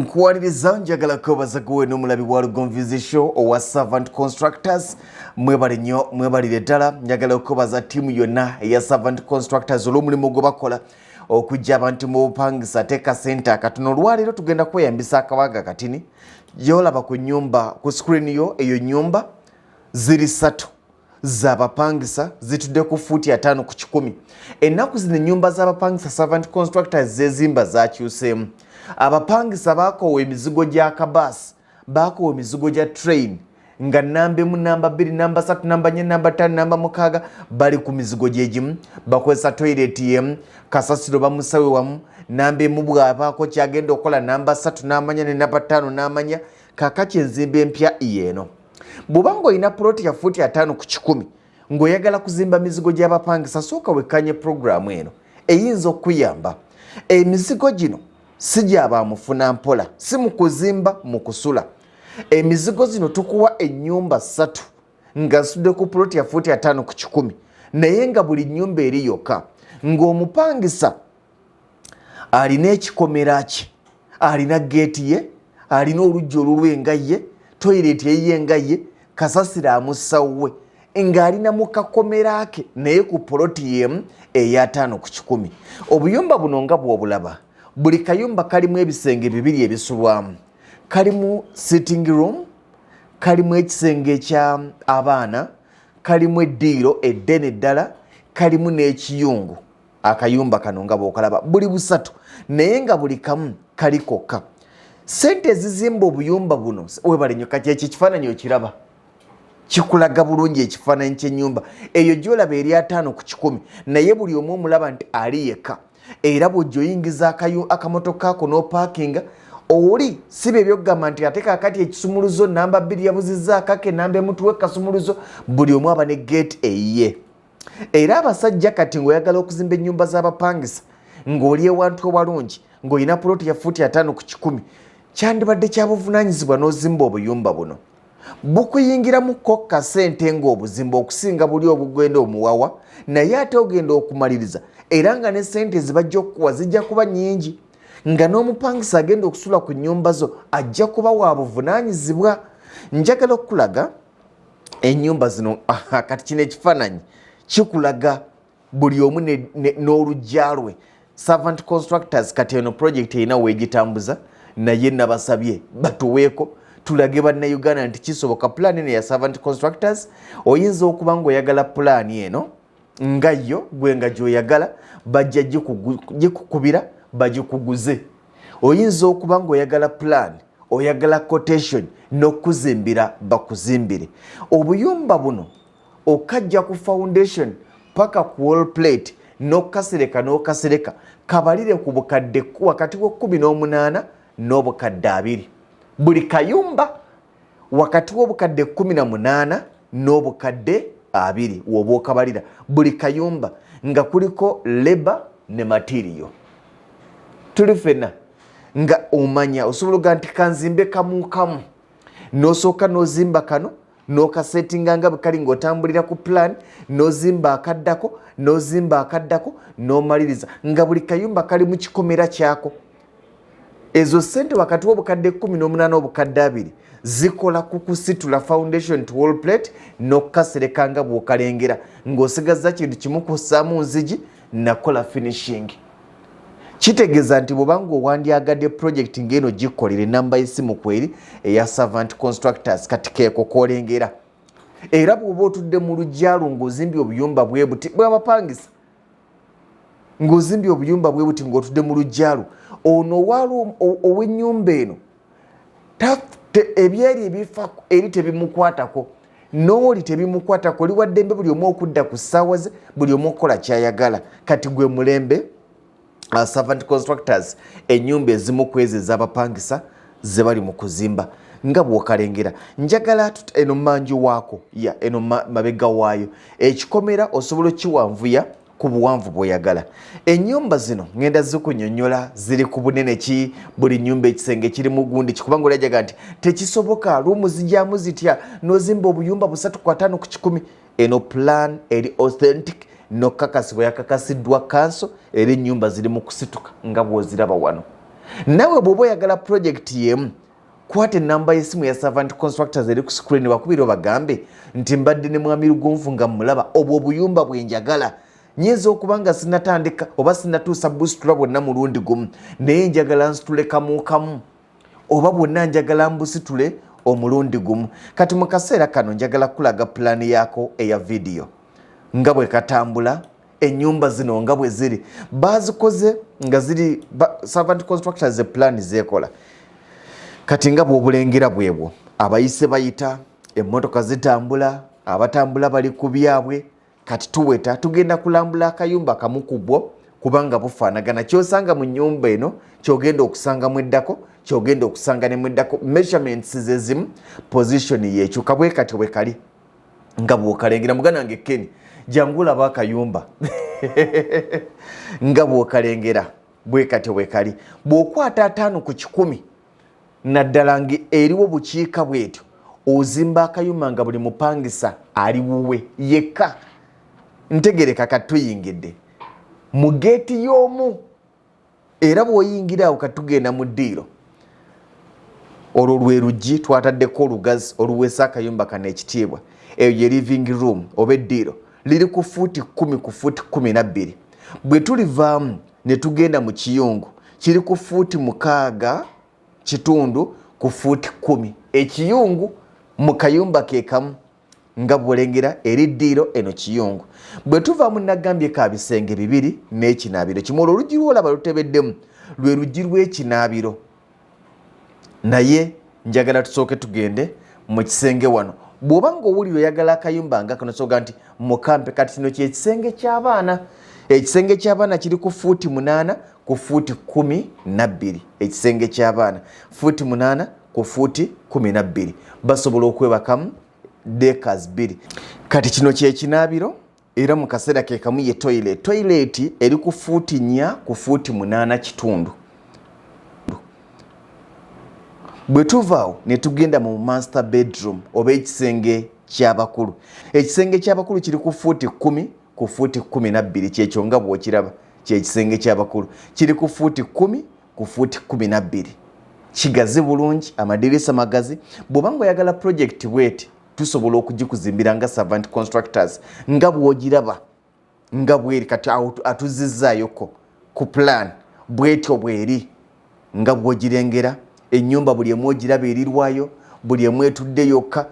Nkuwaniriza njagala kwebaza gwe n'omulabi wa Lugonvizi Show owa Servant Constructors mwebale nnyo mwebalire ddala njagala okwebaza ttiimu yonna eya Servant Constructors olw'omulimu gwe bakola okujja abantu mu bupangisa teeka sente akatono. Olwaleero tugenda kweyambisa akawaga katini gy'olaba ku nnyumba ku screen yo. Eyo nnyumba ziri 3 z'abapangisa zitudde ku fuuti 5 ku 10. Ennaku zino ennyumba z'abapangisa Servant Constructors zezimba zakyuseemu. Abapangisa bakowa emizigo gya kabasi, bakowa emizigo gya train nga namba 1, namba 2, namba 3, namba 4, namba 5, namba 6 bali ku mizigo gyegimu. Bakozesa toilet yemu, kasasiro bamusawe wamu, namba 1 bw'abaako kyagenda okola namba 3 n'amanya ne namba 5 n'amanya. Kaakati enzimba empya yeeno. Bw'oba ng'olina puloti ya fuuti 5 ku 10 ng'oyagala kuzimba mizigo gy'abapangisa, sooka wekkanye puroguramu eno eyinza okuyamba. Emizigo gino si gy'abamufuna mpola, si mu kuzimba mu kusula. Emizigo zino tukuwa ennyumba 3 nga zitudde ku puloti ya fuuti 5 ku 10 naye nga buli nnyumba eri yokka, ng'omupangisa alina ekikomera kye, alina geeti ye, alina oluggi olulwenga ye, toyireti eyenga ye, kasasira amusawwe ng'alina mu kakomera ke naye ku puloti yemu eya 5 ku 10. Obuyumba buno nga bw'obulaba, buli kayumba kalimu ebisenge 2 ebisulwamu. Kalimu sitting room, kalimu ekisenge ekya abaana, kalimu eddiiro eddene ddala, kalimu n'ekiyungu. Akayumba kano nga bw'okalaba buli busatu naye nga buli kamu kali kokka. Sente ezizimba obuyumba buno webale nnyo, kati ekyo ekifaananyi okiraba kikulaga bulungi ekifaananyi ky'ennyumba eyo gy'olaba eri 5 ku 10 naye buli omu omulaba nti ali yekka. Era bw'ojja oyingiza akamotoka ako n'opaakinga oli sibe ebyokugamba nti ate kaakati ekisumuluzo namba 2 yabuzizza akake namba emutuwe kasumuluzo, buli omu aba ne geeti eyiye. Era abasajja kati ng'oyagala okuzimba ennyumba z'abapangisa ng'oli ewantu ewalungi ng'olina puloti ya fuuti 5 ku 10 kyandibadde kya buvunaanyizibwa n'ozimba obuyumba buno. Bukuyingiramuko kasente ng'obuzimba okusinga buli obugenda omuwawa, naye ate ogenda okumaliriza era nga ne sente zibajja okukuwa zijja kuba nnyingi, nga n'omupangisa agenda okusula ku nnyumba zo ajja kuba wa buvunaanyizibwa. Njagala okulaga ennyumba zino kati kino ekifaananyi kikulaga buli omu n'olujja lwe. Servant Constructors kati eno project erina weegitambuza, naye nabasabye batuweeko tulage bannayuganda nti kisoboka. Pulaani eno ya Servant Constructors oyinza okuba ng'oyagala pulaani eno nga yo gwe nga gy'oyagala bajja gikukubira bagikuguze. Oyinza okuba ng'oyagala pulaani, oyagala quotation n'okuzimbira bakuzimbire. Obuyumba buno okajja ku foundation paka ku wall plate n'okasereka kabalire ku bukadde wakati wa 18 n'obukadde 2. Buli kayumba wakati w'obukadde 18 n'obukadde 2 woba okabalira buli kayumba nga kuliko labor ne material. Tuli fenna nga omanya osobola nti kanzimbe kamu n'osooka n'ozimba kano n'okasetinga nga bwe kali ng'otambulira ku plan, n'ozimba akaddako n'omaliriza nga buli kayumba kali mu kikomera kyako. Ezo sente wakati w'obukadde 18 n'obukadde 2 zikola kukusitula foundation to wall plate n'okasereka nga bw'okalengera ng'osigazza kintu kimu kussaamu nzigi nakola finishing. Kitegeeza nti bw'oba ng'owandyagadde project ng'eno gikolere namba y'essimu kweri eya Servant Constructors kati keeko koolengera. Era bw'oba otudde mu lujjalo ng'ozimbye obuyumba bwe buti bw'abapangisa, ng'ozimbye obuyumba bwe buti ng'otudde mu lujjalo, ono waliwo ow'ennyumba eno ebyeri ebifa eri tebimukwatako, n'oli tebimukwatako, oli waddembe buli omu okudda ku ssaawa ze, buli omu okukola kyayagala. Kati gwe mulembe Servant Constructors ennyumba ezimu ku ezo ez'abapangisa ze bali mu kuzimba nga bw'okalengera. Njagala eno manju waako eno mabega waayo ekikomera osobola kiwanvuya ku buwanvu bw'oyagala. Ennyumba zino ngenda zikunnyonnyola ziri ku bunene ki, buli nnyumba ekisenge kiri mu gundi kikubanga olajaga nti tekisoboka luumu zijjamu zitya n'ozimba obuyumba 3 ku 5 ku 10. Eno plan eri authentic n'okakasibwa yakakasiddwa kanso era ennyumba ziri mu kusituka nga bw'oziraba wano. nawe bw'oba oyagala project yemu kwata enamba y'essimu ya Servant Constructors eri ku screen bakubire bagambe nti mbadde ne mwami Lugonvu nga mulaba obwo obuyumba bwenjagala nyinza okuba nga sinatandika oba sinatuusa busitula bwonna mulundi gumu naye njagala nsitule kamu kamu oba bwonna njagala mbusitule omulundi gumu. Kati mu kaseera kano njagala kulaga pulaani yaako eya vidiyo nga bwe katambula, ennyumba zino nga bwe ziri bazikoze nga ziri Servant Constructors pulaani zeekola. Kati nga bw'obulengera bwebwo abayise bayita, emmotoka zitambula, abatambula bali ku byabwe. Kati tuweta tugenda kulambula akayumba kamu ku bwo kubanga bufaanagana. Kyosanga mu nnyumba eno kyogenda okusanga mu eddako, kyogenda okusanga ne mu eddako, measurements ze zimu, position yekyuka bwe kati bwe kali nga bw'okalengera. Mugana wange Ken jangu laba akayumba nga bw'okalengera bwe kati bwe kali. Bw'okwata 5 ku 10 naddala eriwo bukiika bwetyo ozimba akayumba nga buli mupangisa ali wuwe yekka. Ntegereka katuyingidde mu geeti y'omu era bw'oyingira awo katugenda mu ddiiro olwo lwe luggi twataddeko olugazi oluweesa akayumba kano ekitiibwa. Eyo ye living room oba eddiiro liri ku fuuti 10 ku fuuti 12. Bwe tulivaamu ne tugenda mu kiyungu kiri ku fuuti 6 kitundu ku fuuti 10. Ekiyungu mu kayumba ke kamu nga bw'olengera eri ddiiro eno kiyungu. Bwe tuvaamu nagambye ka bisenge 2 n'ekinaabiro kimu. Olwo oluggi lwolaba lutebeddemu lwe luggi lw'ekinaabiro. Naye njagala tusooke tugende mu kisenge wano. Bw'oba ng'owulira oyagala akayumba nga kano soga nti mukampe. Kati kino kyekisenge ky'abaana. Ekisenge ky'abaana kiri ku fuuti 8 ku fuuti 12. Ekisenge ky'abaana fuuti 8 ku fuuti 12. Basobola okwebakamu dekas 2. Kati kino kyekinaabiro era mu kaseera ke kamu ye toilet. Toilet eri ku fuuti 4 ku fuuti 8 kitundu. Bwe tuvaawo ne tugenda mu master bedroom oba ekisenge ky'abakulu. Ekisenge ky'abakulu kiri ku fuuti 10 ku fuuti 12. Kyekyo nga bw'okiraba kyekisenge ky'abakulu kiri ku fuuti 10 ku fuuti 12. Kigazi bulungi, amadirisa magazi. Bw'oba ng'oyagala project bweti tusobola okugikuzimbira nga Servant Constructors nga bw'ogiraba nga bweri. Kati atuzizzayoko ku plan bwetyo bweri nga bw'ogirengera. Ennyumba buli emu ogiraba erirwayo, buli emu etudde yokka.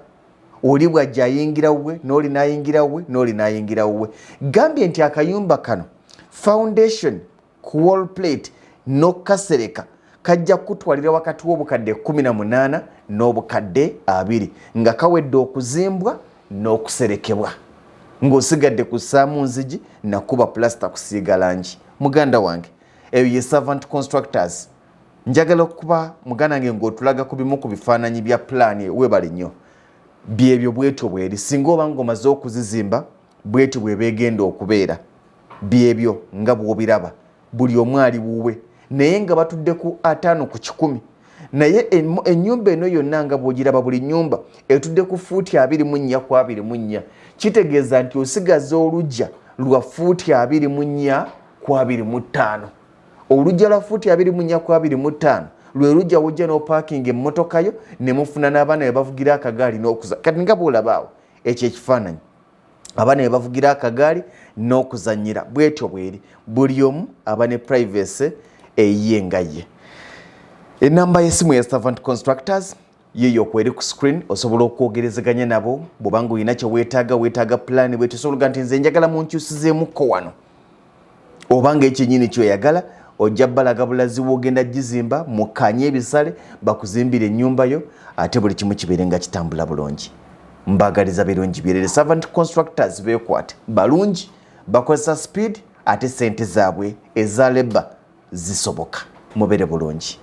Oli bw'ajja ayingira wuwe n'oli n'ayingira wuwe n'oli n'ayingira wuwe. Gambye nti akayumba kano foundation ku wall plate n'okasereka kajja kutwalira wakati w'obukadde 18 n'obukadde 20 nga kawedde okuzimbwa n'okuserekebwa ng'osigadde kussaamu nzigi nakuba plaster kusiiga langi. Muganda wange eyo ye Servant Constructors. Njagala okuba muganda wange ng'otulaga ku bimu ku bifaananyi bya pulaani weebale nnyo. Byebyo bwetyo bweri singa oba ng'omaze okuzizimba bwetyo bwe beegenda okubeera. Byebyo nga bw'obiraba buli omu ali wuwe naye nga batudde ku 5 ku 10. Naye ennyumba eno yonna nga bw'ogiraba buli nnyumba etudde ku fuuti 24 ku 24. Kitegeeza nti osigaza olujja lwa fuuti 24 ku 25. Olujja lwa fuuti 24 ku 25 lwe lujja wojja n'opaakinga emmotoka yo ne mufuna n'abaana be bavugira akagaali n'okuza. Kati nga bw'olabaawo ekyo ekifaananyi abaana be bavugira akagaali n'okuzannyira bwetyo bweri. Buli omu aba ne privacy eyiye nga ye. Enamba y'essimu ya Servant Constructors yeyo kweri ku screen. Osobola okwogerezeganya nabo bw'oba ng'olina kye weetaaga pulaani bwe tusobola nti nze njagala munkyusizeemukko wano oba ng'ekyennyini kyoyagala ojja balaga bulazi bw'ogenda gizimba mukanye ebisale bakuzimbira ennyumba yo ate buli kimu kibeere nga kitambula bulungi. Mbagaliza birungi byerere. Servant Constructors beekwate balungi, bakozesa speed ate sente zaabwe eza labor zisoboka. Mubere bulungi.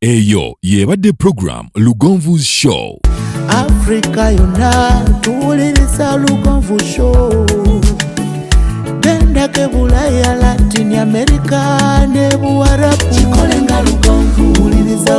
Eyo yebadde program Lugonvu's Show. Africa yonna tuwuliriza Lugonvu Show. Genda ke Bulaya, Latin America ne Buwarabu. Chikolenga Lugonvu. Tuwuliriza